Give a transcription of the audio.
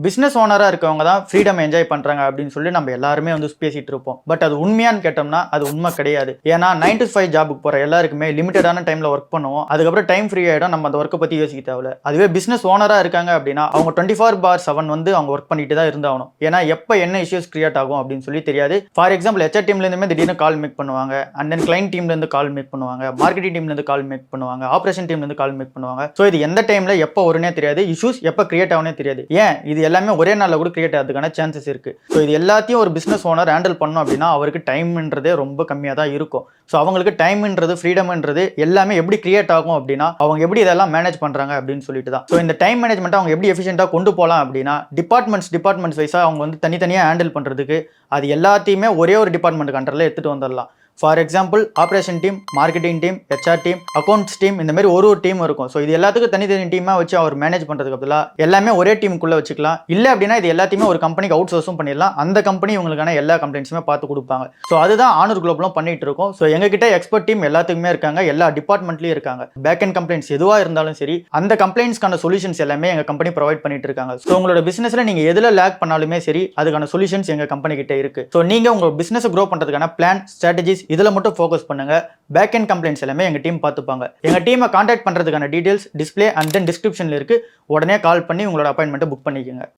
Business ஓனரா இருக்கவங்க தான் freedom enjoy பண்றாங்க அப்படின்னு சொல்லி நம்ம எல்லாருமே வந்து பேசிட்டு இருப்போம். பட் அது உண்மையான்னு கேட்டோம்னா அது உண்மை கிடையாது. ஏன்னா 9 to 5 ஜாபுக்கு போற எல்லாருக்குமே லிமிட்டடான டைம்ல ஒர்க் பண்ணுவோம். அதுக்கப்புறம் டைம் ஃப்ரீ ஆயிடும். நம்ம அந்த ஒர்க்கை பத்தி யோசிக்க தேவையில்ல. அதுவே பிசினஸ் ஓனரா இருக்காங்க அப்படின்னா அவங்க 24/7 வந்து அவங்க ஒர்க் பண்ணிட்டு தான் இருந்தாகணும். ஏன்னா எப்ப என்ன இஷ்யூஸ் கிரியேட் ஆகும் அப்படின்னு சொல்லி தெரியாது. ஃபார் எக்ஸாம்பிள் HR டீம்ல இருந்துமே திடீர்னு கால் மேக் பண்ணுவாங்க. அண்ட் தென் கிளைண்ட் டீம்ல இருந்து கால் மேக் பண்ணுவாங்க. மார்க்கெட்டிங் டீம்ல இருந்து கால் மேக் பண்ணுவாங்க. ஆபரேஷன் டீம்ல இருந்து கால் மேக் பண்ணுவாங்க. ஸோ இது எந்த டைம்ல எப்போ வரும்னே தெரியாது. இஷ்யூஸ் எப்போ கிரியேட் ஆகும்னே தெரியாது. ஏன் இது எல்லாமே ஒரே நாளில் கூட கிரியேட் ஆகிறதுக்கான சான்சஸ் இருக்கு. ஸோ இது எல்லாத்தையும் ஒரு பிசினஸ் ஓனர் ஹேண்டில் பண்ணணும் அப்படின்னா அவருக்கு டைம்ன்றதே ரொம்ப கம்மியாக தான் இருக்கும். ஸோ அவங்களுக்கு டைம்ன்றது ஃப்ரீடம்ன்றது எல்லாமே எப்படி கிரியேட் ஆகும் அப்படின்னா அவங்க எப்படி இதெல்லாம் மேனேஜ் பண்றாங்க அப்படின்னு சொல்லிட்டு தான். ஸோ இந்த டைம் மேனேஜ்மெண்ட் அவங்க எப்படி எஃபிஷியண்டாக கொண்டு போகலாம் அப்படின்னா டிபார்ட்மெண்ட்ஸ் வைஸாக அவங்க வந்து தனித்தனியாக ஹேண்டில் பண்றதுக்கு அது எல்லாத்தையுமே ஒரே ஒரு டிபார்ட்மெண்ட் கண்ட்ரோலில் எடுத்துட்டு வந்துடலாம். For example operation team, marketing team, HR team, accounts team, இந்த மாதிரி ஒரு டீம் இருக்கும். ஸோ இது எல்லாத்துக்கும் தனித்தனி டீமாக வச்சு அவர் மேனேஜ் பண்ணுறதுக்கு பதிலாக எல்லாமே ஒரே டீமுக்குள்ளே வச்சுக்கலாம். இல்லை அப்படின்னா இது எல்லாத்தையுமே ஒரு கம்பெனிக்கு அவுட் சோர்ஸும் பண்ணிடலாம். அந்த கம்பெனி உங்களுக்கான எல்லா கம்ப்ளைண்ட்ஸுமே பார்த்து கொடுப்பாங்க. ஸோ அதுதான் ஆனர் குளோப்லாம் பண்ணிட்டு இருக்கோம். ஸோ எங்ககிட்ட எக்ஸ்பர்ட் டீம் எல்லாத்துக்குமே இருக்காங்க. எல்லா டிபார்ட்மெண்ட்லையும் இருக்காங்க. பேக் அண்ட் கம்ப்ளைண்ட்ஸ் எதுவாக இருந்தாலும் சரி அந்த கம்ப்ளைண்ட்ஸ்க்கான சொல்யூஷன்ஸ் எல்லாமே எங்கள் கம்பெனி ப்ரொவைட் பண்ணிட்டு இருக்காங்க. ஸோ உங்களோட பிசினஸ்ல நீங்கள் எதில் லேக் பண்ணாலுமே சரி அதுக்கான சொல்யூஷன்ஸ் எங்கள் கம்பெனி கிட்ட இருக்கு. ஸோ நீங்கள் உங்கள் பிசினஸ் க்ரோ பண்ணுறதுக்கான பிளான், ஸ்ட்ராட்டஜிஸ் இதில் மட்டும் ஃபோக்கஸ் பண்ணுங்க. பேக் அண்ட் கம்ப்ளைண்ட்ஸ் எல்லாமே எங்க டீம் பார்த்துப்பாங்க. எங்க டீமை கான்டாக்ட் பண்றதுக்கான டீடைல்ஸ் டிஸ்ப்ளே அண்ட் தென் டிஸ்கிரிப்ஷன்ல இருக்கு. உடனே கால் பண்ணி உங்களோட அப்பாயின்மெண்ட்டை புக் பண்ணிக்கோங்க.